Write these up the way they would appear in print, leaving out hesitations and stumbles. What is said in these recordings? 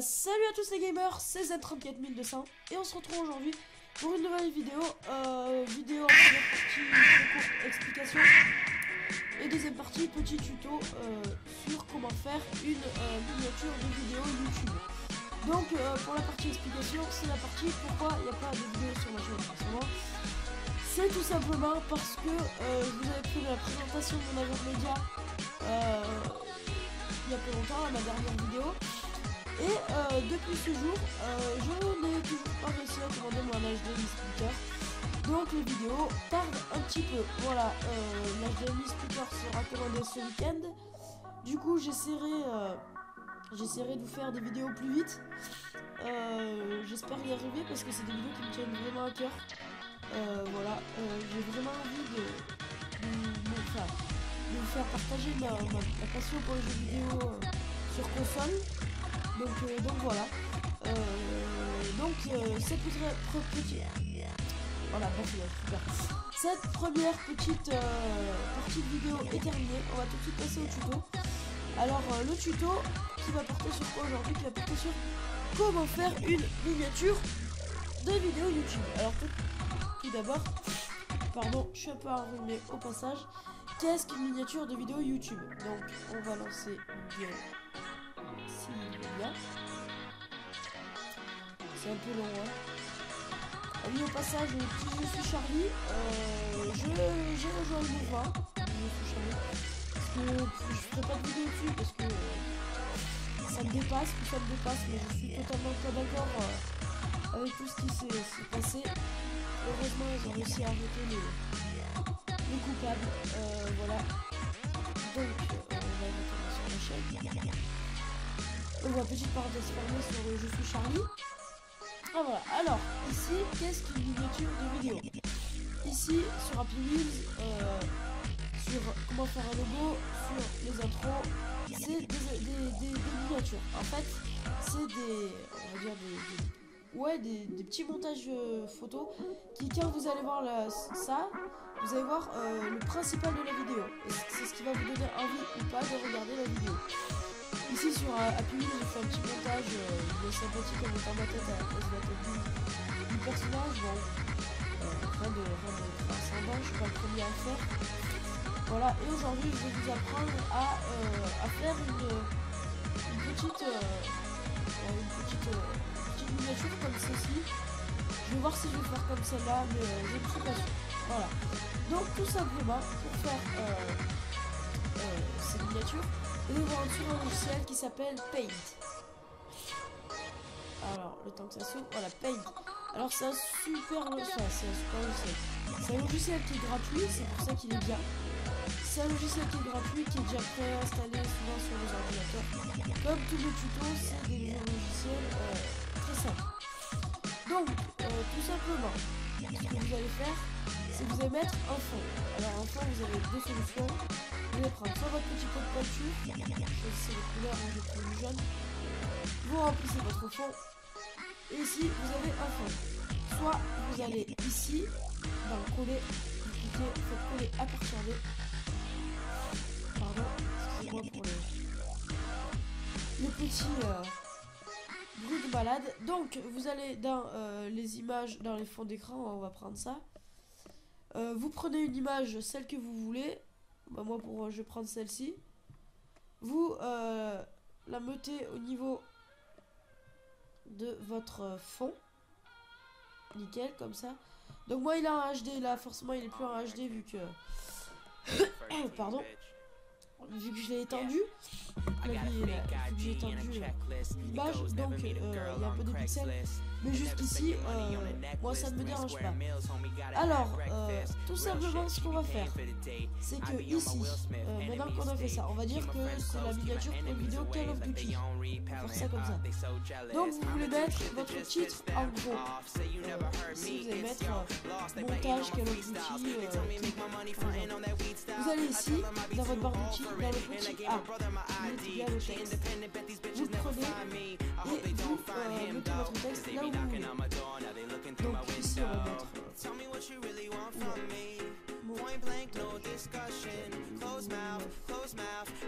Salut à tous les gamers, c'est Z34200 et on se retrouve aujourd'hui pour une nouvelle vidéo. Vidéo en première partie, très courte explication et deuxième partie, petit tuto sur comment faire une miniature de vidéo YouTube. Donc pour la partie explication, c'est la partie pourquoi il n'y a pas de vidéo sur ma chaîne en ce moment. C'est tout simplement parce que je vous avais pris la présentation de mon agent média il y a peu longtemps, à ma dernière vidéo. Et depuis ce jour, je n'ai toujours pas réussi à commander mon HDMI splitter. Donc les vidéos tardent un petit peu. Voilà, l'HDMI splitter sera commandé ce week-end. Du coup, j'essaierai de vous faire des vidéos plus vite. J'espère y arriver parce que c'est des vidéos qui me tiennent vraiment à cœur. Voilà, j'ai vraiment envie de vous faire partager ma passion pour les jeux vidéo sur console. Donc voilà. Cette Cette première petite partie de vidéo est terminée. On va tout de suite passer au tuto. Alors le tuto qui va porter sur quoi aujourd'hui? Qui va porter sur comment faire une miniature de vidéo YouTube. Alors tout d'abord, pardon, je suis un peu enrhumé au passage. Qu'est-ce qu'une miniature de vidéo YouTube? Donc on va lancer bien. C'est un peu long, hein. Oui, au passage, petit je suis Charlie, j'ai rejoint le mouvement. Je suis Charlie. Parce que je ferai pas de vidéo dessus parce que ça me dépasse, mais je suis totalement pas d'accord avec tout ce qui s'est passé. Heureusement, ils ont réussi à arrêter les coupables. Voilà. Donc, on va retourner sur la chaîne. On voit petite parenthèse fermée sur le Je suis Charlie. Ah voilà, alors ici, qu'est-ce qu'une miniature de vidéo? Ici, sur Happy Wheels, sur comment faire un logo, sur les intros, c'est des miniatures. En fait, c'est des petits montages photos qui, quand vous allez voir ça, vous allez voir le principal de la vidéo. C'est ce qui va vous donner envie ou pas de regarder la vidéo. Ici sur Happy Wheels, j'ai fait un petit montage sympathique en mettant ma tête à la place de la tête du personnage. Bon, rien de transcendant, je suis pas le premier à le faire. Voilà, et aujourd'hui je vais vous apprendre à faire une petite miniature comme ceci. Je vais voir si je vais faire comme celle-là, mais je ne suis pas sûre. Voilà. Donc tout simplement, pour faire ces miniatures, nous allons sur un logiciel qui s'appelle Paint. Alors, le temps que ça s'ouvre, voilà, Paint. Alors, c'est un super logiciel. C'est un logiciel qui est gratuit, c'est pour ça qu'il est bien. C'est un logiciel qui est gratuit, qui est déjà préinstallé souvent sur les ordinateurs. Comme tous les tutos, c'est des logiciels très simples. Donc, tout simplement, ce que vous allez faire, c'est que vous allez mettre un fond. Alors, en fond, vous avez deux solutions. Vous allez prendre soit votre petit pot de peinture, choisissez les couleurs, rouge et jaune. Vous remplissez votre fond. Et ici, vous avez un fond. Soit vous allez ici, dans le coller, vous cliquez, faites coller à partir de. Pardon, excusez-moi pour le petit bruit de balade. Donc, vous allez dans les images, dans les fonds d'écran, on va prendre ça. Vous prenez une image, celle que vous voulez. Bah moi je vais prendre celle-ci. Vous la mettez au niveau de votre fond. Nickel, comme ça. Donc moi il est en HD là, forcément il est plus en HD vu que pardon, vu que je l'ai étendu. Vu que j'ai étendu l'image, donc il y a un peu de pixels. Mais jusqu'ici, moi ça ne me dérange pas. Alors, tout simplement ce qu'on va faire, c'est que ici, maintenant qu'on a fait ça, on va dire que c'est la miniature pour une vidéo Call of Duty. On va faire ça comme ça. Donc vous voulez mettre votre titre en gros. Ici vous allez mettre montage Call of Duty. Vous allez ici, dans votre barre d'outils, dans le petit A. Vous mettez bien le texte. Vous le prenez et vous mettez votre texte là où vous voulez. Donc ici on va mettre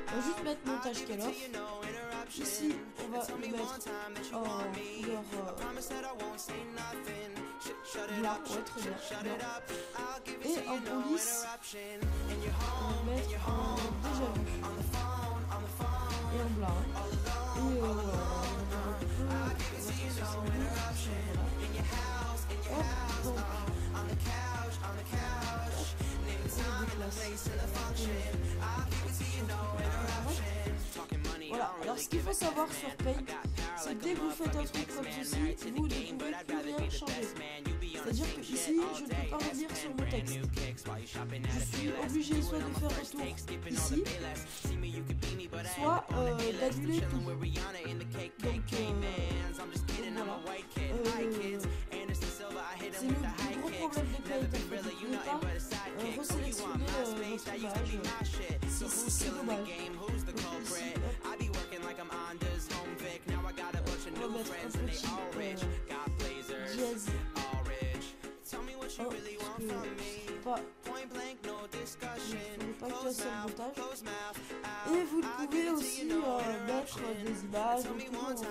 on va juste mettre montage Call of. Ici on va va le mettre en couleur blanc, ouais, très bien, blanc. Et en police, on va le mettre en déjà vu et en blanc. Et on va mettre sur ces lignes, voilà. Hop, donc voilà, alors ce qu'il faut savoir sur Paint, c'est que dès que vous faites un truc comme ceci, vous ne pouvez plus rien changer. C'est-à-dire que ici, je ne peux pas revenir sur mon texte. Je suis obligé soit de faire retour ici, soit d'annuler tout. Donc voilà. C'est le plus gros problème de Paint, en fait. Vous ne pouvez pas resélectionner votre image. C'est dommage. Donc ici, on va mettre un petit dièse. Oh, parce que pas que ça le montage. Et vous pouvez aussi mettre des images. Donc nous on fait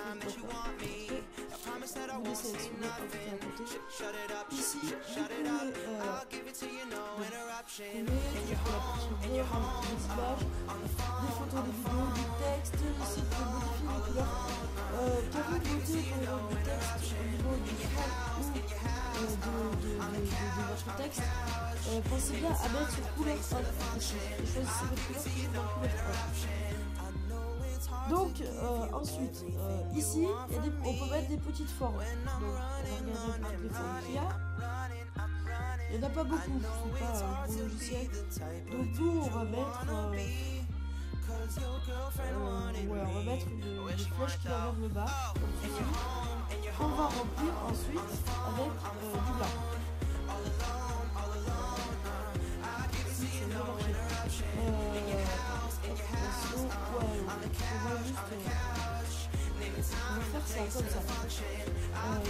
vous les sélectionnez quand vous faites à côté. Ici, vous pouvez des images, des photos, des vidéos, du texte, ici vous pouvez modifier les couleurs. Quand vous votez pour le texte au niveau du fond ou de votre texte, pensez bien à mettre sur couleur 5 et choisissez votre couleur qui est dans couleur 3. Donc ensuite, ici, on peut mettre des petites formes. Donc on va regarder toutes les formes qu'il y a. Il n'y en a pas beaucoup, c'est pas un gros logiciel. Donc nous on va mettre une flèche qui va vers le bas, comme ceci. On va remplir ensuite avec du blanc. Si, ça doit marcher. On va faire ça comme ça.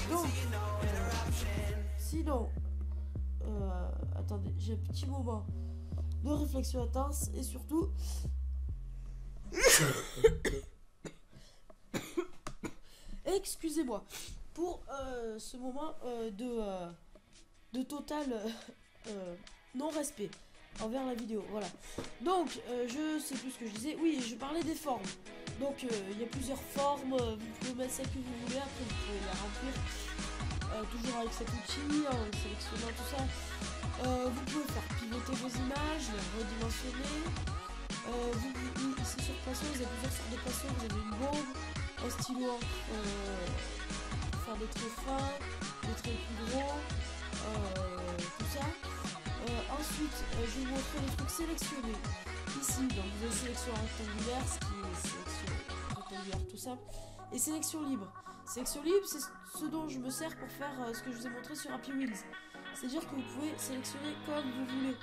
Donc, sinon, attendez, j'ai un petit moment de réflexion intense et surtout excusez-moi pour ce moment de total non-respect envers la vidéo. Voilà. Donc, je sais plus ce que je disais. Oui, je parlais des formes. Donc, il y a plusieurs formes. Vous pouvez mettre celle que vous voulez. Après, vous pouvez la remplir. Toujours avec cet outil, en sélectionnant tout ça. Vous pouvez faire pivoter vos images, les redimensionner. Ici sur pinceau, vous avez plusieurs sortes de pinceaux. Vous avez une bombe, un stylo pour faire des traits fins, des traits plus gros, tout ça. Ensuite, je vais vous montrer les trucs sélectionnés. Ici, donc vous avez sélection rectangulaire, ce qui est sélection rectangulaire tout simple, et sélection libre. Sélection libre, c'est ce dont je me sers pour faire ce que je vous ai montré sur Happy Wheels. C'est-à-dire que vous pouvez sélectionner comme vous voulez.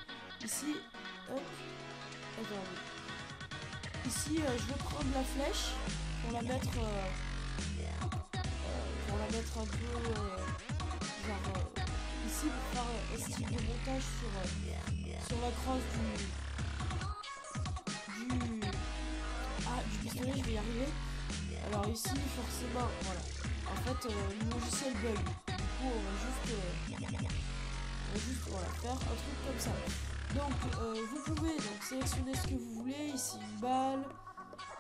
Ici, hop, attendez. Ici, je vais prendre la flèche pour la mettre un peu genre ici pour faire un style de montage sur la crosse du pistolet. Je vais y arriver. Alors ici forcément voilà, en fait le logiciel bug, du coup on va juste voilà, faire un truc comme ça. Donc vous pouvez donc sélectionner ce que vous voulez. Ici une balle,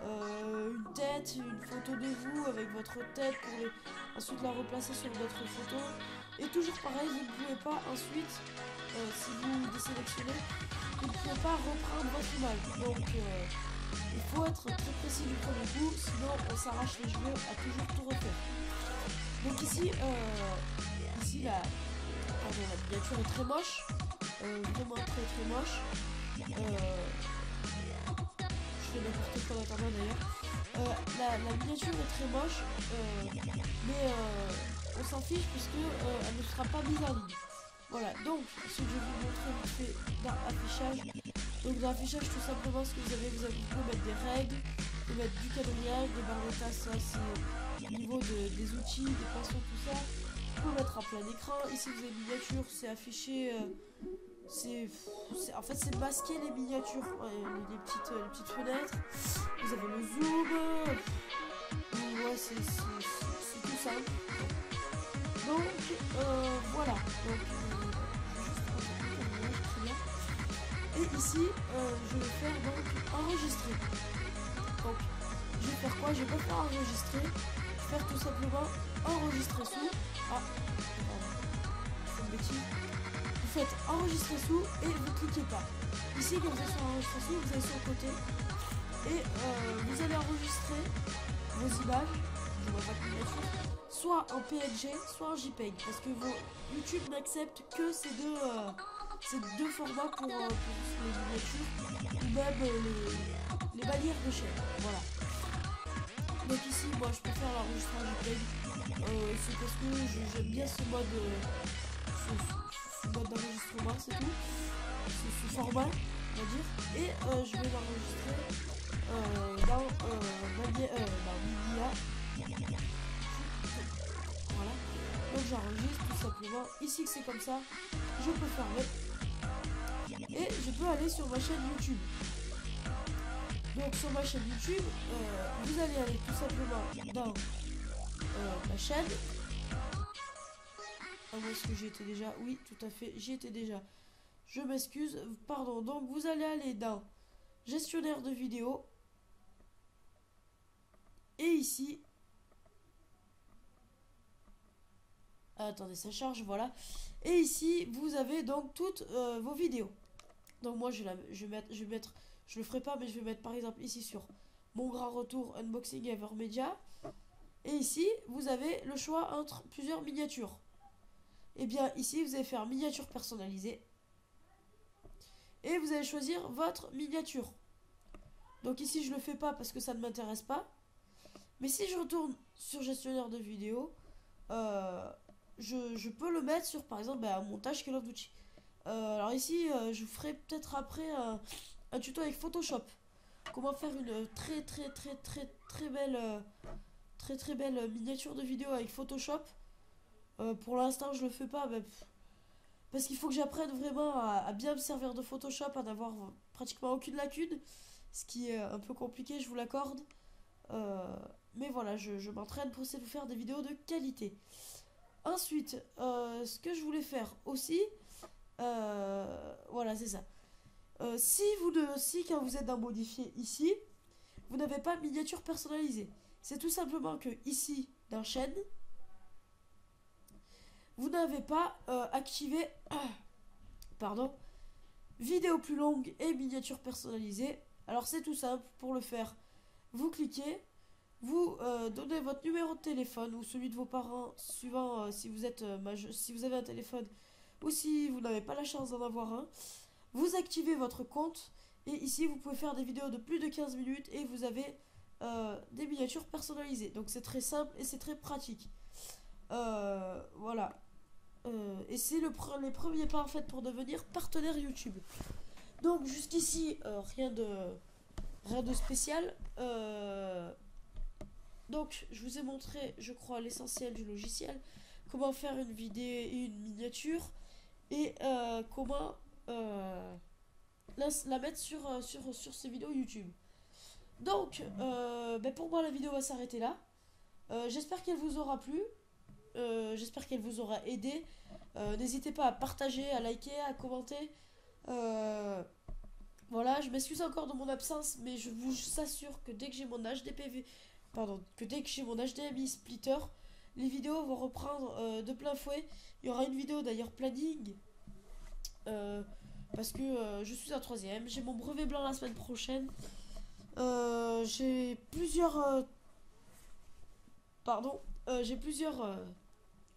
une tête, une photo de vous avec votre tête pour ensuite la replacer sur votre photo. Et toujours pareil, vous ne pouvez pas ensuite, si vous désélectionnez, vous ne pouvez pas reprendre votre image. Donc il faut être très précis du premier coup, sinon on s'arrache les cheveux à toujours tout refaire. Donc ici, la miniature est très moche, vraiment très moche. Je fais n'importe quoi en attendant d'ailleurs. La miniature est très moche, mais on s'en fiche puisque elle ne sera pas mise en ligne. Voilà, donc ce que je vais vous montrer vite fait dans l'affichage. Donc dans l'affichage, tout simplement, ce que vous pouvez mettre des règles, vous pouvez mettre du quadrillage, des barres de tasse, ça c'est au niveau des outils, des pinceaux, tout ça. Vous pouvez mettre en plein écran. Ici vous avez une miniature, c'est affiché, en fait c'est masquer les miniatures, les petites fenêtres. Vous avez le zoom, ouais, c'est tout simple. Donc voilà. Donc, et ici, je vais faire donc enregistrer. Donc, je vais faire quoi? Je vais pas faire enregistrer. Je vais faire tout simplement enregistrer sous. Ah, pardon, je fais une bêtise. Vous faites enregistrer sous et vous cliquez pas. Ici, quand vous êtes sur enregistrer sous, vous allez sur le côté et vous allez enregistrer vos images. Je vois pas de miniature. Soit en PNG, soit en JPEG, parce que YouTube n'accepte que ces deux formats pour les miniatures ou même les bannières de chaîne. Voilà. Donc ici, moi, je préfère l'enregistrer en JPEG. C'est parce que j'aime bien ce mode d'enregistrement, c'est tout. Ce format, on va dire. Et je vais l'enregistrer dans Media. Voilà. Donc j'enregistre tout simplement. Ici que c'est comme ça, je peux fermer. Et je peux aller sur ma chaîne YouTube. Donc sur ma chaîne YouTube, vous allez aller tout simplement dans ma chaîne. Ah, où est-ce que j'y étais déjà? Oui, tout à fait, j'y étais déjà. Je m'excuse, pardon. Donc vous allez aller dans gestionnaire de vidéos. Et ici... attendez, ça charge, voilà. Et ici, vous avez donc toutes vos vidéos. Donc moi, je vais mettre, je le ferai pas, mais je vais mettre par exemple ici sur mon grand retour unboxing ever media. Et ici, vous avez le choix entre plusieurs miniatures. Et bien ici, vous allez faire miniature personnalisée. Et vous allez choisir votre miniature. Donc ici, je le fais pas parce que ça ne m'intéresse pas. Mais si je retourne sur gestionnaire de vidéos, je peux le mettre sur par exemple un montage Call of Duty. Alors ici, je ferai peut-être après un tuto avec Photoshop. Comment faire une très belle miniature de vidéo avec Photoshop. Pour l'instant, je le fais pas, parce qu'il faut que j'apprenne vraiment à bien me servir de Photoshop, à n'avoir pratiquement aucune lacune, ce qui est un peu compliqué, je vous l'accorde. Mais voilà, je m'entraîne pour essayer de faire des vidéos de qualité. Ensuite, ce que je voulais faire aussi, voilà, c'est ça. Si quand vous êtes dans modifier ici, vous n'avez pas miniature personnalisée. C'est tout simplement que ici, dans chaîne, vous n'avez pas activé, pardon, vidéo plus longue et miniature personnalisée. Alors c'est tout simple, pour le faire, vous cliquez, vous donnez votre numéro de téléphone ou celui de vos parents, suivant si vous êtes si vous avez un téléphone ou si vous n'avez pas la chance d'en avoir un. Vous activez votre compte et ici vous pouvez faire des vidéos de plus de 15 minutes et vous avez des miniatures personnalisées. Donc c'est très simple et c'est très pratique. Voilà. Et c'est les premiers pas en fait pour devenir partenaire YouTube. Donc jusqu'ici rien de spécial. Donc je vous ai montré, je crois, l'essentiel du logiciel, comment faire une vidéo et une miniature et comment la mettre sur ces vidéos YouTube. Donc pour moi la vidéo va s'arrêter là. J'espère qu'elle vous aura plu. J'espère qu'elle vous aura aidé. N'hésitez pas à partager, à liker, à commenter. Voilà, je m'excuse encore de mon absence, mais je vous assure que dès que j'ai mon HDPV, que dès que j'ai mon HDMI splitter, les vidéos vont reprendre de plein fouet. Il y aura une vidéo d'ailleurs planning, parce que je suis en 3ème. J'ai mon brevet blanc la semaine prochaine. J'ai plusieurs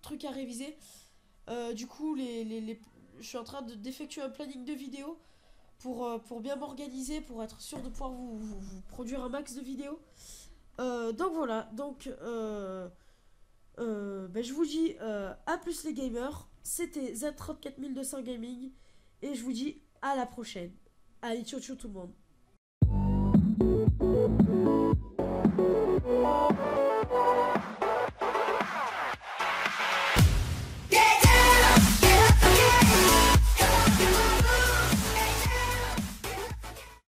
trucs à réviser. Du coup, je suis en train d'effectuer un planning de vidéos pour bien m'organiser, pour être sûr de pouvoir vous produire un max de vidéos. Donc voilà, donc je vous dis à plus les gamers. C'était Z34200 Gaming et je vous dis à la prochaine. Allez, ciao ciao tout le monde.